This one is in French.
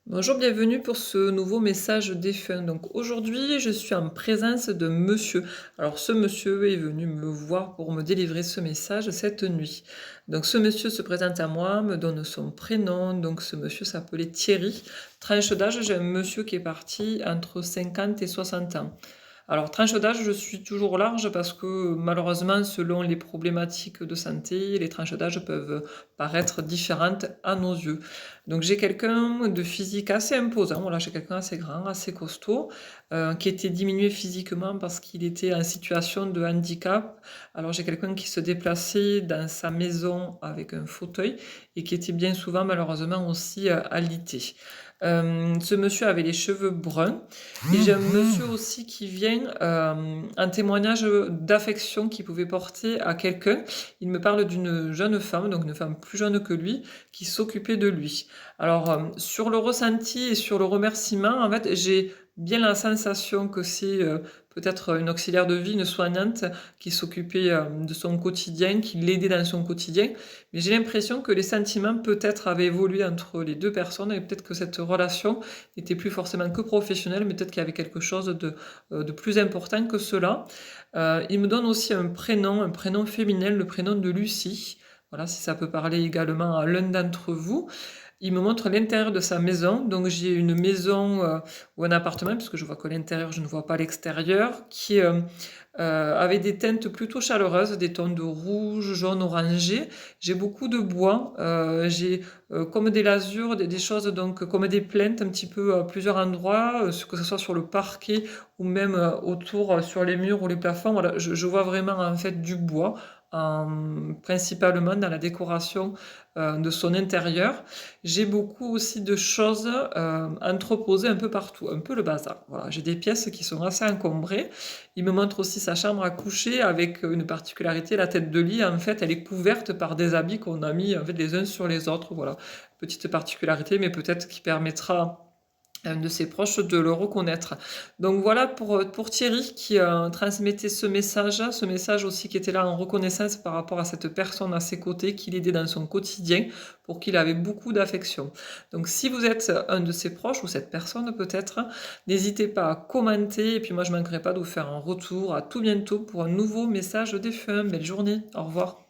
Bonjour, bienvenue pour ce nouveau message défunt. Donc aujourd'hui, je suis en présence de monsieur. Alors ce monsieur est venu me voir pour me délivrer ce message cette nuit. Donc ce monsieur se présente à moi, me donne son prénom. Donc ce monsieur s'appelait Thierry. Tranche d'âge, j'ai un monsieur qui est parti entre 50 et 60 ans. Alors, tranche d'âge, je suis toujours large parce que malheureusement, selon les problématiques de santé, les tranches d'âge peuvent paraître différentes à nos yeux. Donc, j'ai quelqu'un de physique assez imposant, voilà, j'ai quelqu'un assez grand, assez costaud, qui était diminué physiquement parce qu'il était en situation de handicap. Alors, j'ai quelqu'un qui se déplaçait dans sa maison avec un fauteuil et qui était bien souvent, malheureusement, aussi alité. Ce monsieur avait les cheveux bruns et j'ai un monsieur aussi qui vient en témoignage d'affection qu'il pouvait porter à quelqu'un. Il me parle d'une jeune femme, donc une femme plus jeune que lui, qui s'occupait de lui. Alors, sur le ressenti et sur le remerciement, en fait, j'ai bien la sensation que c'est peut-être une auxiliaire de vie, une soignante qui s'occupait de son quotidien, qui l'aidait dans son quotidien. Mais j'ai l'impression que les sentiments peut-être avaient évolué entre les deux personnes et peut-être que cette relation n'était plus forcément que professionnelle, mais peut-être qu'il y avait quelque chose de plus important que cela. Il me donne aussi un prénom féminin, le prénom de Lucie. Voilà, si ça peut parler également à l'un d'entre vous. Il me montre l'intérieur de sa maison. Donc j'ai une maison ou un appartement, puisque je vois que l'intérieur, je ne vois pas l'extérieur, qui avait des teintes plutôt chaleureuses, des tons de rouge, jaune, orangé. J'ai beaucoup de bois, j'ai comme des lasures, des choses donc comme des plinthes un petit peu à plusieurs endroits, que ce soit sur le parquet ou même autour sur les murs ou les plafonds. Voilà, je vois vraiment en fait du bois, principalement dans la décoration de son intérieur. J'ai beaucoup aussi de choses entreposées un peu partout, un peu le bazar. Voilà, j'ai des pièces qui sont assez encombrées. Il me montre aussi sa chambre à coucher avec une particularité, la tête de lit, en fait, elle est couverte par des habits qu'on a mis en fait, les uns sur les autres. Voilà, petite particularité, mais peut-être qui permettra à un de ses proches de le reconnaître. Donc voilà pour Thierry qui transmettait ce message aussi qui était là en reconnaissance par rapport à cette personne à ses côtés, qui l'aidait dans son quotidien, pour qui il avait beaucoup d'affection. Donc si vous êtes un de ses proches, ou cette personne peut-être, n'hésitez pas à commenter, et puis moi je ne manquerai pas de vous faire un retour. À tout bientôt pour un nouveau message défunt. Belle journée, au revoir.